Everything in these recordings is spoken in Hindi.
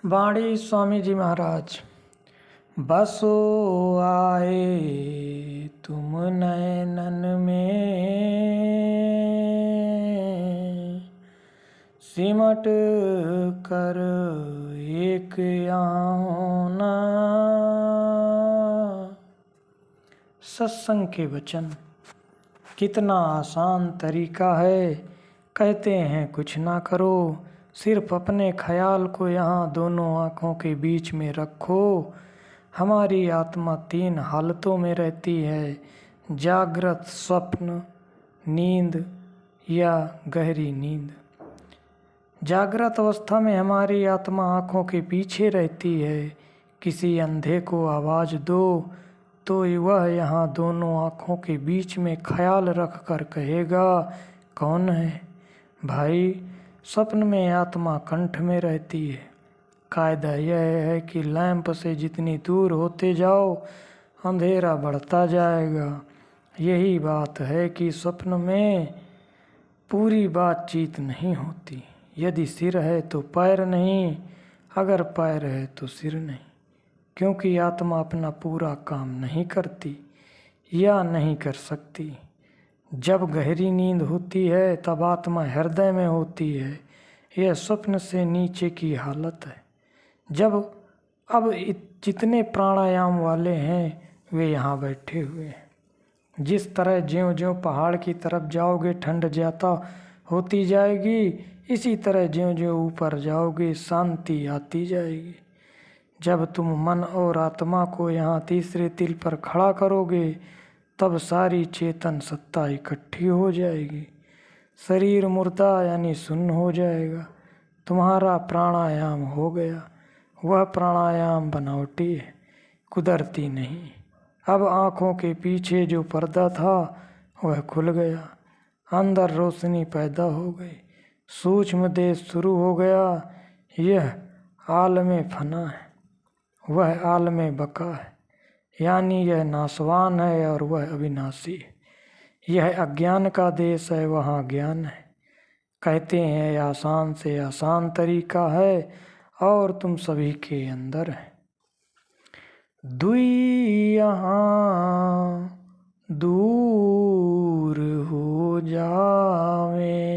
वाणी स्वामी जी महाराज। बसो आए तुम नैनन में, सिमट कर एक आना। सत्संग के वचन। कितना आसान तरीका है। कहते हैं कुछ ना करो, सिर्फ अपने ख्याल को यहाँ दोनों आँखों के बीच में रखो। हमारी आत्मा 3 हालतों में रहती है, जागृत, स्वप्न, नींद या गहरी नींद। जागृत अवस्था में हमारी आत्मा आँखों के पीछे रहती है। किसी अंधे को आवाज़ दो तो वह यहाँ दोनों आँखों के बीच में ख्याल रख कर कहेगा, कौन है भाई। स्वप्न में आत्मा कंठ में रहती है। कायदा यह है कि लैंप से जितनी दूर होते जाओ अंधेरा बढ़ता जाएगा। यही बात है कि स्वप्न में पूरी बातचीत नहीं होती। यदि सिर है तो पैर नहीं, अगर पैर है तो सिर नहीं, क्योंकि आत्मा अपना पूरा काम नहीं करती या नहीं कर सकती। जब गहरी नींद होती है तब आत्मा हृदय में होती है। यह स्वप्न से नीचे की हालत है। अब जितने प्राणायाम वाले हैं वे यहाँ बैठे हुए हैं। जिस तरह ज्यों-ज्यों पहाड़ की तरफ जाओगे ठंड ज्यादा होती जाएगी, इसी तरह ज्यों-ज्यों ऊपर जाओगे शांति आती जाएगी। जब तुम मन और आत्मा को यहाँ तीसरे तिल पर खड़ा करोगे तब सारी चेतन सत्ता इकट्ठी हो जाएगी। शरीर मुर्दा यानी शून्य हो जाएगा। तुम्हारा प्राणायाम हो गया। वह प्राणायाम बनावटी है, कुदरती नहीं। अब आँखों के पीछे जो पर्दा था वह खुल गया, अंदर रोशनी पैदा हो गई, सूक्ष्म देश शुरू हो गया। यह आलम फना है, वह आलम बका है, यानी यह नाशवान है और वह अविनाशी है। यह अज्ञान का देश है, वहाँ ज्ञान है। कहते हैं आसान से आसान तरीका है और तुम सभी के अंदर है। दुई यहाँ दूर हो जावे,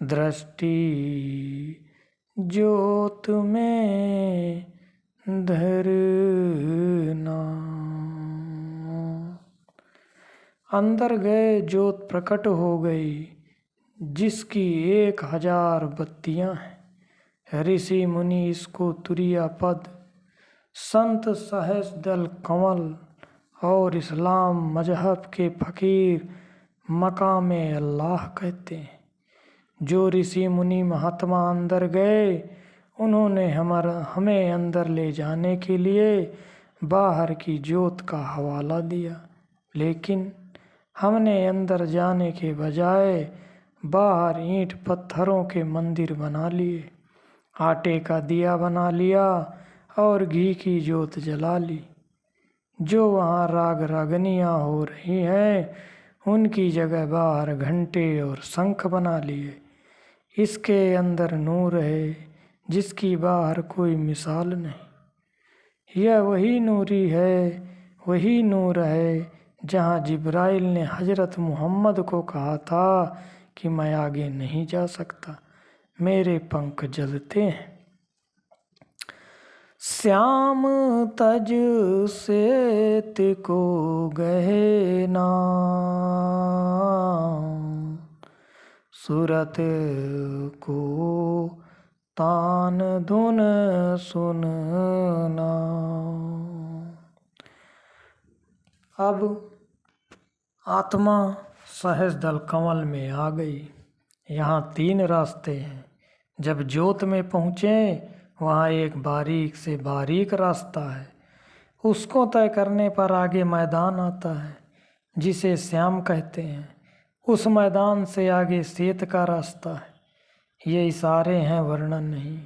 दृष्टि ज्योत में धरना। अंदर गए ज्योत प्रकट हो गई, जिसकी 1000 बत्तियां हैं। ऋषि मुनि इसको तुरिया पद, संत सहस दल कमल और इस्लाम मजहब के फकीर मकामे अल्लाह कहते हैं। जो ऋषि मुनि महात्मा अंदर गए उन्होंने हमें अंदर ले जाने के लिए बाहर की ज्योत का हवाला दिया, लेकिन हमने अंदर जाने के बजाय बाहर ईंट पत्थरों के मंदिर बना लिए, आटे का दिया बना लिया और घी की ज्योत जला ली। जो वहाँ राग रागनियाँ हो रही हैं उनकी जगह बाहर घंटे और शंख बना लिए। इसके अंदर नूर है जिसकी बाहर कोई मिसाल नहीं। यह वही नूरी है, वही नूर है जहाँ जिब्राइल ने हजरत मोहम्मद को कहा था कि मैं आगे नहीं जा सकता, मेरे पंख जलते हैं। श्याम तज सेत को गहना, सूरत को तान धुन सुनना। अब आत्मा सहज दल कमल में आ गई। यहाँ 3 रास्ते हैं। जब ज्योत में पहुँचे वहाँ एक बारीक से बारीक रास्ता है। उसको तय करने पर आगे मैदान आता है जिसे श्याम कहते हैं। उस मैदान से आगे श्वेत का रास्ता है। ये इशारे हैं, वर्णन नहीं।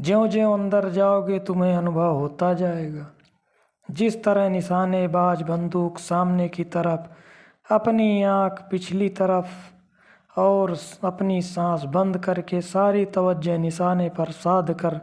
ज्यों-ज्यों अंदर जाओगे तुम्हें अनुभव होता जाएगा। जिस तरह निशानेबाज बंदूक सामने की तरफ, अपनी आँख पिछली तरफ और अपनी सांस बंद करके सारी तवज्जो निशाने पर साध कर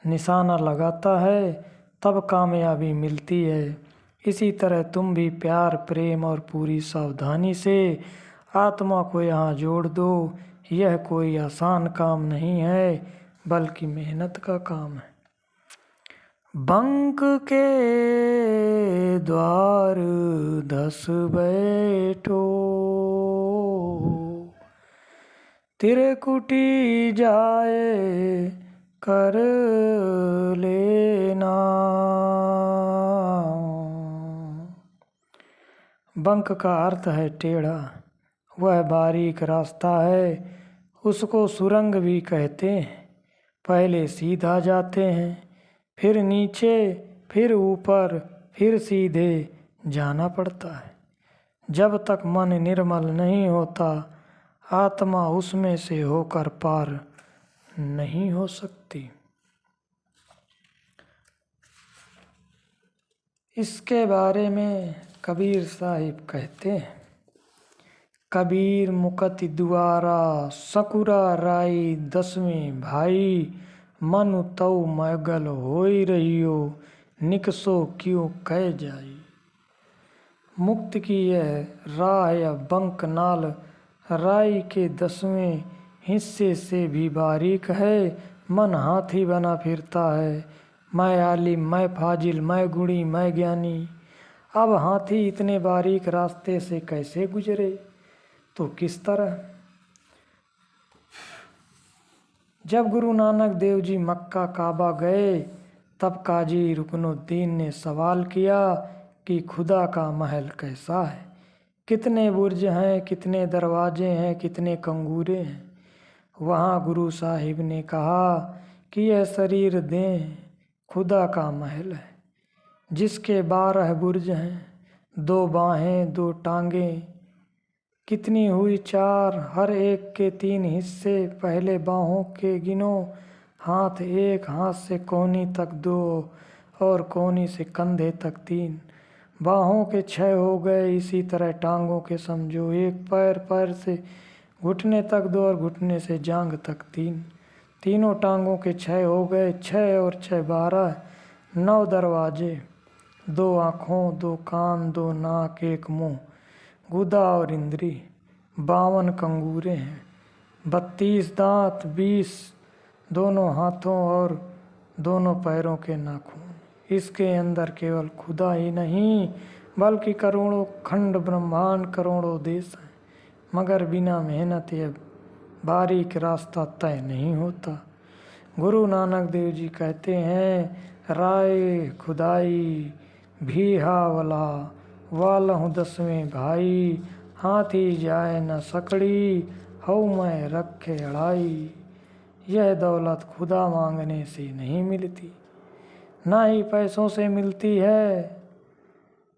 निशाना लगाता है, तब कामयाबी मिलती है। इसी तरह तुम भी प्यार, प्रेम और पूरी सावधानी से आत्मा को यहाँ जोड़ दो। यह कोई आसान काम नहीं है, बल्कि मेहनत का काम है। बंक के द्वार धस बैठो, त्रिकुटी जाए कर लेना। बंक का अर्थ है टेढ़ा। वह बारीक रास्ता है, उसको सुरंग भी कहते हैं। पहले सीधा जाते हैं, फिर नीचे, फिर ऊपर, फिर सीधे जाना पड़ता है। जब तक मन निर्मल नहीं होता, आत्मा उसमें से होकर पार नहीं हो सकती। इसके बारे में कबीर साहिब कहते हैं, कबीर मुकति द्वारा सकुरा राई 10वें भाई, मनु तऊ मैगल होई रहियो, निकसो क्यों कह जाई। मुक्त की यह राह या बंक नाल राई के 10वें हिस्से से भी बारीक है। मन हाथी बना फिरता है, मैं आलिम, मैं फाजिल, मैं गुणी, मैं ज्ञानी। अब हाथी इतने बारीक रास्ते से कैसे गुजरे, तो किस तरह। जब गुरु नानक देव जी मक्का काबा गए, तब काजी रुकनुद्दीन ने सवाल किया कि खुदा का महल कैसा है, कितने बुर्ज हैं, कितने दरवाजे हैं, कितने कंगूरे हैं। वहाँ गुरु साहिब ने कहा कि यह शरीर देह खुदा का महल है, जिसके 12 बुर्ज हैं, 2 बाहें, 2 टांगें, कितनी हुई 4, हर एक के 3 हिस्से। पहले बाहों के गिनो, हाथ 1, हाथ से कोहनी तक 2 और कोहनी से कंधे तक 3। बाहों के 6 हो गए। इसी तरह टांगों के समझो 1, पैर, पैर से घुटने तक 2 और घुटने से जांघ तक 3। तीनों टांगों के 6 हो गए। 6 और 6 12, 9 दरवाजे, 2 आँखों, 2 कान, 2 नाक, 1 मुंह, गुदा और इंद्री, 52 कंगूरे हैं, 32 दांत, 20 दोनों हाथों और दोनों पैरों के नाखून। इसके अंदर केवल खुदा ही नहीं, बल्कि करोड़ों खंड ब्रह्मांड, करोड़ों देश हैं। मगर बिना मेहनत यह बारीक रास्ता तय नहीं होता। गुरु नानक देव जी कहते हैं, राय खुदाई भी हावला, वालहूँ 10वें भाई, हाथी जाए न सकड़ी, हऊ मैं रखे अड़ाई। यह दौलत खुदा मांगने से नहीं मिलती, ना ही पैसों से मिलती है,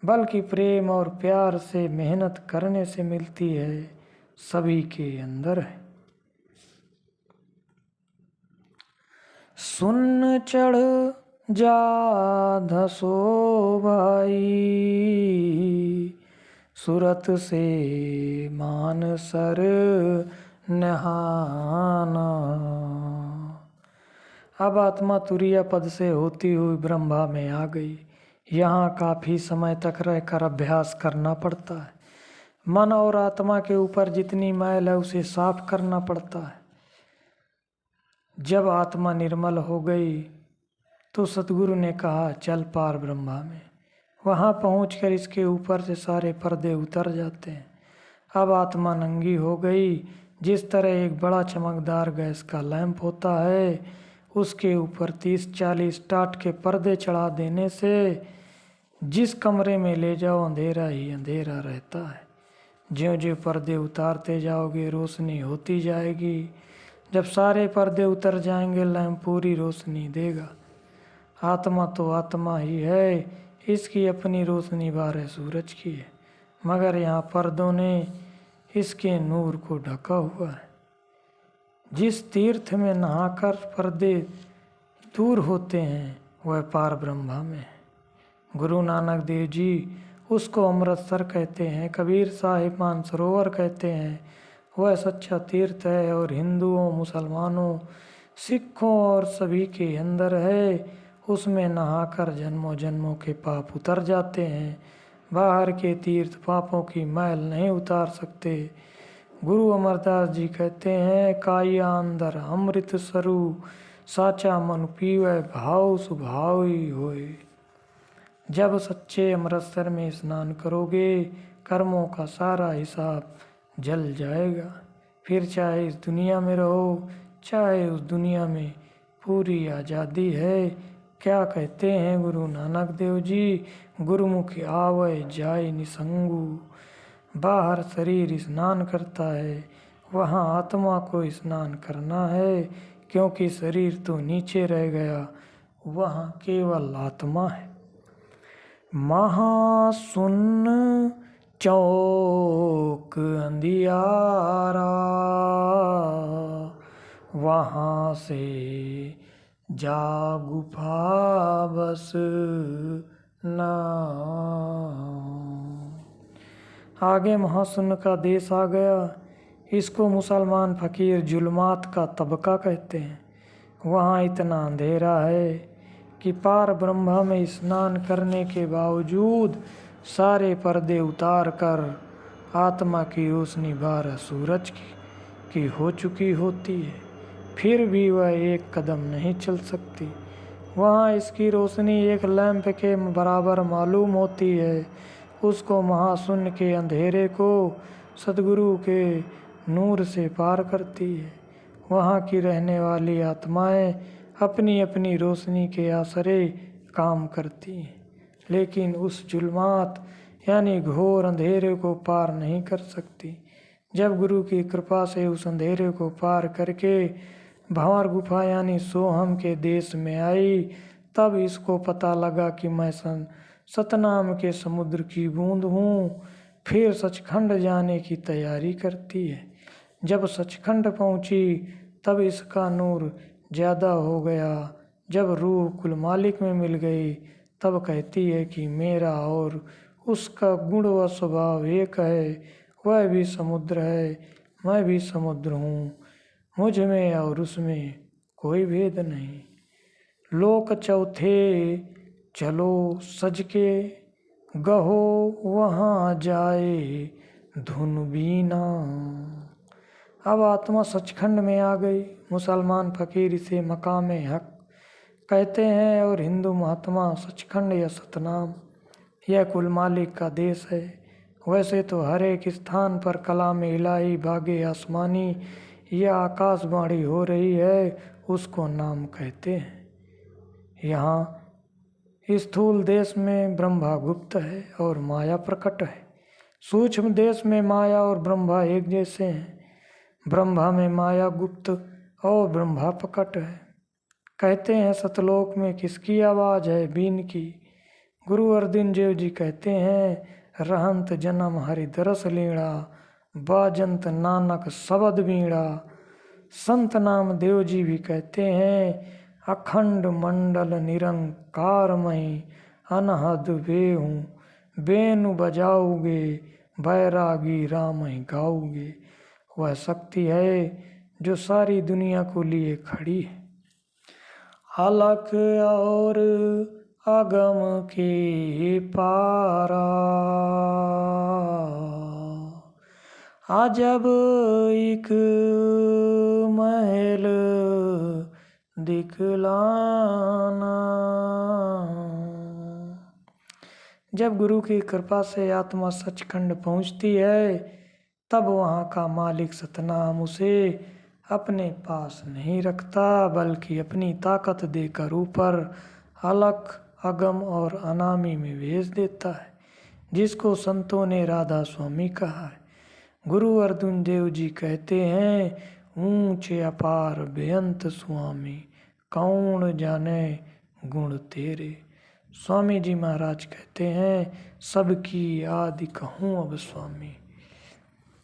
बल्कि प्रेम और प्यार से, मेहनत करने से मिलती है। सभी के अंदर है। सुन चढ़ जा धसो भाई, सूरत से मान सर नहाना। अब आत्मा तुरीय पद से होती हुई ब्रह्मा में आ गई। यहाँ काफ़ी समय तक रहकर अभ्यास करना पड़ता है। मन और आत्मा के ऊपर जितनी मैल है उसे साफ करना पड़ता है। जब आत्मा निर्मल हो गई तो सतगुरु ने कहा, चल पार ब्रह्मा में। वहाँ पहुंचकर इसके ऊपर से सारे पर्दे उतर जाते हैं। अब आत्मा नंगी हो गई। जिस तरह एक बड़ा चमकदार गैस का लैंप होता है, उसके ऊपर 30-40 टाट के पर्दे चढ़ा देने से जिस कमरे में ले जाओ अंधेरा ही अंधेरा रहता है। ज्यों-ज्यों पर्दे उतारते जाओगे रोशनी होती जाएगी। जब सारे पर्दे उतर जाएंगे लैंप पूरी रोशनी देगा। आत्मा तो आत्मा ही है, इसकी अपनी रोशनी 12 सूरज की है, मगर यहाँ पर्दों ने इसके नूर को ढका हुआ है। जिस तीर्थ में नहाकर पर्दे दूर होते हैं वह पार ब्रह्मा में है। गुरु नानक देव जी उसको अमृतसर कहते हैं, कबीर साहिब मानसरोवर कहते हैं, वह सच्चा तीर्थ है और हिंदुओं, मुसलमानों, सिखों और सभी के अंदर है। उसमें नहाकर जन्मों जन्मों के पाप उतर जाते हैं। बाहर के तीर्थ पापों की मैल नहीं उतार सकते। गुरु अमरदास जी कहते हैं, काया अंदर अमृत सरू, साचा मन पीवे भाव सुभाव ही होए। जब सच्चे अमृतसर में स्नान करोगे, कर्मों का सारा हिसाब जल जाएगा। फिर चाहे इस दुनिया में रहो, चाहे उस दुनिया में, पूरी आज़ादी है। क्या कहते हैं गुरु नानक देव जी, गुरुमुख आवे जाय निसंगू। बाहर शरीर स्नान करता है, वहाँ आत्मा को स्नान करना है, क्योंकि शरीर तो नीचे रह गया, वहाँ केवल आत्मा है। महासुन चौक अंधियारा, वहाँ से जा गुफा बस ना। आगे महासुन का देश आ गया। इसको मुसलमान फकीर जुल्मात का तबका कहते हैं। वहाँ इतना अंधेरा है कि पार ब्रह्मा में स्नान करने के बावजूद सारे पर्दे उतार कर आत्मा की रोशनी 12 सूरज की हो चुकी होती है, फिर भी वह एक कदम नहीं चल सकती। वहाँ इसकी रोशनी एक लैंप के बराबर मालूम होती है। उसको महाशून्य के अंधेरे को सदगुरु के नूर से पार करती है। वहाँ की रहने वाली आत्माएं अपनी अपनी रोशनी के आसरे काम करती हैं, लेकिन उस जुल्मात यानी घोर अंधेरे को पार नहीं कर सकती। जब गुरु की कृपा से उस अंधेरे को पार करके भंवर गुफा यानी सोहम के देश में आई, तब इसको पता लगा कि मैं सतनाम के समुद्र की बूंद हूँ। फिर सचखंड जाने की तैयारी करती है। जब सचखंड पहुँची तब इसका नूर ज़्यादा हो गया। जब रूह कुल मालिक में मिल गई तब कहती है कि मेरा और उसका गुण व स्वभाव एक है। वह भी समुद्र है, मैं भी समुद्र हूँ। मुझ में और उसमें कोई भेद नहीं। लोक चौथे चलो सज के, गहो वहाँ जाए धुन बीना। अब आत्मा सचखंड में आ गई। मुसलमान फकीर इसे मकाम हक कहते हैं और हिंदू महात्मा सचखंड या सतनाम। यह कुल मालिक का देश है। वैसे तो हर एक स्थान पर कलाम इलाही बागे आसमानी या आकाशवाणी हो रही है, उसको नाम कहते हैं। यहाँ स्थूल देश में ब्रह्मा गुप्त है और माया प्रकट है। सूक्ष्म देश में माया और ब्रह्मा एक जैसे हैं। ब्रह्मा में माया गुप्त और ब्रह्मा प्रकट है। कहते हैं सतलोक में किसकी आवाज़ है, बीन की। गुरु अर्जुन देव जी कहते हैं, रहंत जन्म हरि दरस लीणा, बाजंत नानक शबद बीणा। संत नाम देव जी भी कहते हैं, अखंड मंडल निरंकारमय, अनहद बेहूँ बेनु बजाओगे, बैरागी राम गाओगे। वह शक्ति है जो सारी दुनिया को लिए खड़ी है। अलख और अगम के पारा, अजब एक महल दिखलाना। जब गुरु की कृपा से आत्मा सचखंड पहुँचती है, तब वहाँ का मालिक सतनाम उसे अपने पास नहीं रखता, बल्कि अपनी ताकत देकर ऊपर अलख, अगम और अनामी में भेज देता है, जिसको संतों ने राधा स्वामी कहा है। गुरु अर्जुन देव जी कहते हैं, ऊंचे अपार बेअंत स्वामी, कौन जाने गुण तेरे। स्वामी जी महाराज कहते हैं, सबकी आदि कहूँ अब स्वामी।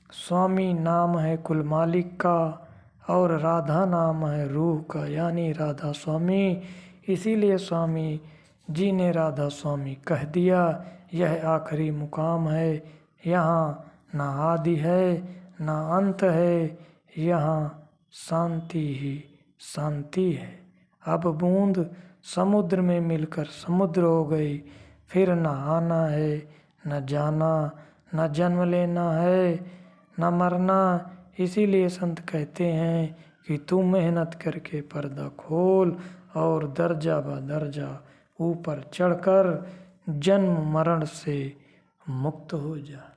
स्वामी नाम है कुल मालिक का और राधा नाम है रूह का, यानी राधा स्वामी। इसीलिए स्वामी जी ने राधा स्वामी कह दिया। यह आखिरी मुकाम है। यहाँ ना आदि है ना अंत है, यहाँ शांति ही शांति है। अब बूंद समुद्र में मिलकर समुद्र हो गई, फिर न आना है न जाना, न जन्म लेना है न मरना। इसीलिए संत कहते हैं कि तू मेहनत करके पर्दा खोल और दर्जा ब दर्जा ऊपर चढ़कर जन्म मरण से मुक्त हो जा।